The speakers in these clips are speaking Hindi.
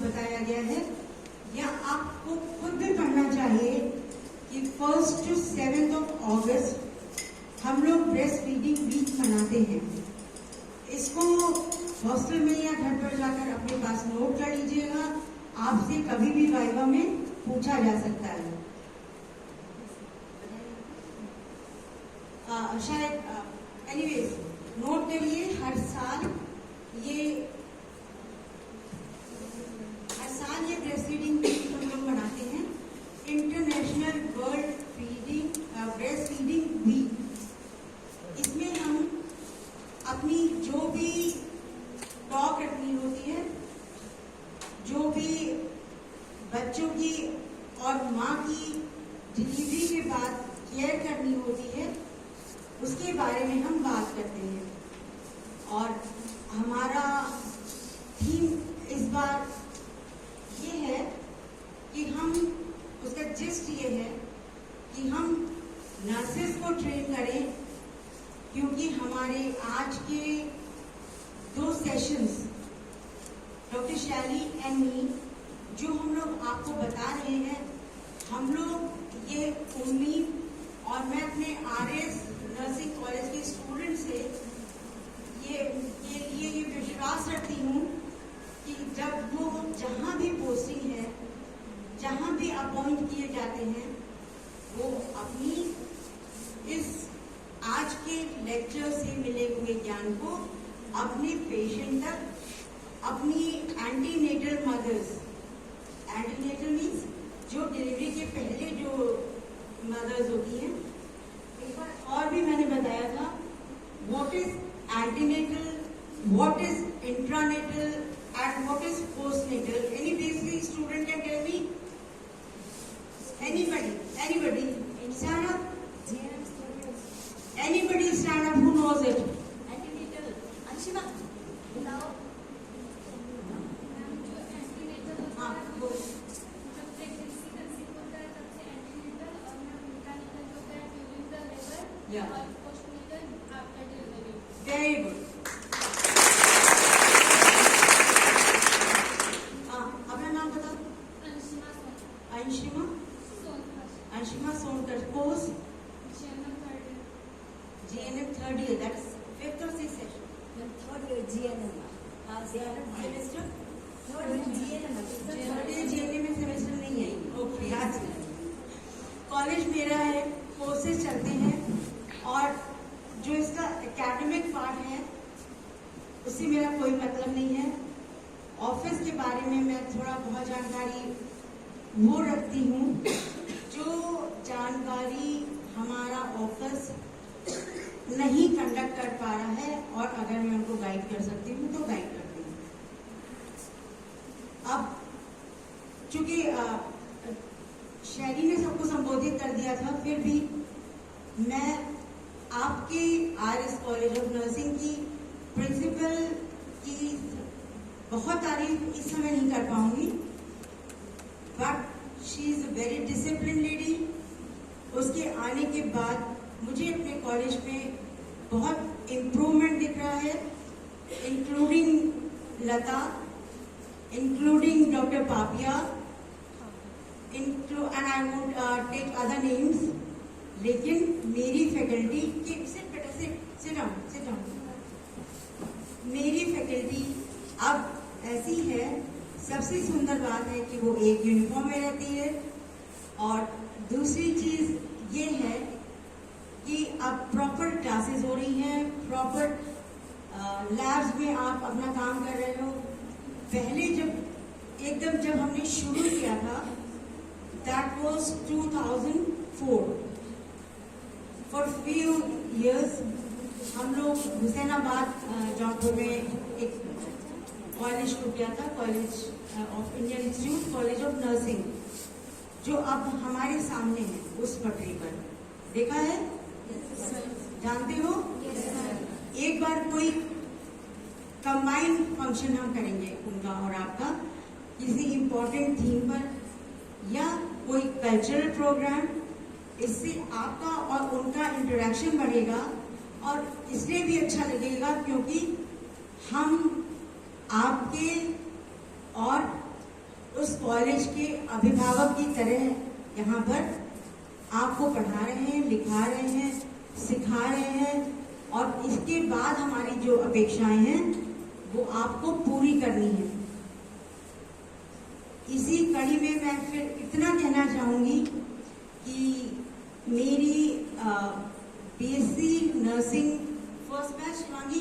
बताया गया है, या आपको खुद भी पढ़ना चाहिए कि 1 to 7 अगस्त हम लोग ब्रेस्ट फीडिंग वीक मनाते हैं। इसको हॉस्टल में या घर पर जाकर अपने पास नोट कर लीजिएगा, आपसे कभी भी वाइवा में पूछा जा सकता है। शायद एनीवेज नोट करिए, हर साल ये ब्रेस्ट फीडिंग वीक हम लोग मनाते हैं, international world breast feeding week. इसमें हम अपनी जो भी टॉक रखनी होती है, जो भी बच्चों की और माँ की डिलीवरी के बाद केयर करनी होती है, उसके बारे में हम बात करते हैं। और हमारा थीम इस बार ये है कि हम उसका जिस्ट ये है कि हम नर्सेस को ट्रेन करें, क्योंकि हमारे आज के 2 सेशंस डॉक्टर शैली एंड मी जो हम लोग आपको बता रहे हैं, हम लोग ये उम्मीद और मैं अपने RS नर्सिंग कॉलेज के स्टूडेंट से ये विश्वास रखती हूँ कि जब वो जहाँ भी पोस्टिंग है, जहाँ भी अपॉइंट किए जाते हैं, वो अपनी इस आज के लेक्चर से मिले हुए ज्ञान को अपने पेशेंट तक, अपनी एंटीनेटल मदर्स, एंटीनेटल मीन्स जो डिलीवरी के पहले जो मदर्स होती हैं, एक बार और भी मैंने बताया था, what is antenatal, what is intranatal and what is postnatal? Any basic student can tell me? Anybody? Stand up. Anybody stand up who knows it? Antenatal. Anshima. Now. हाँ, वो जब प्रेगनेंसी कंसीव होता है तब से एंटीनेटल, और इंट्रानेटल होता है ड्यूरिंग द लेबर, और postnatal after delivery. very good. Anshima Sonkar, course GNM third year, that is 5th or 6th session? Third year GNM. Semester? Third year GNM. Third year GNM में सेमेस्टर नहीं है। ओके, आज कॉलेज मेरा है, कोर्सेज चलते हैं, और जो इसका एकेडमिक पार्ट है उससे मेरा कोई मतलब नहीं है। ऑफिस के बारे में मैं थोड़ा बहुत जानकारी वो रखती हूँ, जो जानकारी हमारा ऑफिस नहीं कंडक्ट कर पा रहा है, और अगर मैं उनको गाइड कर सकती हूँ तो गाइड करती हूँ। अब चूंकि शैली ने सबको संबोधित कर दिया था, फिर भी मैं आपके RS कॉलेज ऑफ नर्सिंग की प्रिंसिपल की बहुत तारीफ इस समय नहीं कर पाऊंगी, but she is a very discipline lady. उसके आने के बाद मुझे अपने कॉलेज में बहुत इम्प्रूवमेंट दिख रहा है, including Lata, including doctor Papiya, and I won't take other names, लेकिन मेरी फैकल्टी की sit down, मेरी फैकल्टी अब ऐसी है, सबसे सुंदर बात है कि वो एक यूनिफॉर्म में रहती है, और दूसरी चीज ये है कि अब प्रॉपर क्लासेस हो रही हैं, प्रॉपर लैब्स में आप अपना काम कर रहे हो। पहले जब हमने शुरू किया था, that was 2004। For few years हम लोग हुसैनाबाद जौनपुर में एक कॉलेज शुरू किया था, college of Indian institute, college of nursing, जो अब हमारे सामने है उस पटरी पर। देखा है? जानते हो? एक बार कोई कंबाइंड फंक्शन हम करेंगे उनका और आपका, किसी इम्पोर्टेंट थीम पर, या कोई कल्चरल प्रोग्राम। इससे आपका और उनका इंटरेक्शन बढ़ेगा, और इसलिए भी अच्छा लगेगा क्योंकि हम आपके और उस कॉलेज के अभिभावक की तरह यहाँ पर आपको पढ़ा रहे हैं, लिखा रहे हैं, सिखा रहे हैं, और इसके बाद हमारी जो अपेक्षाएं हैं वो आपको पूरी करनी है। इसी कड़ी में मैं फिर इतना कहना चाहूंगी कि मेरी BSc nursing first batch Shivangi,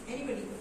anybody?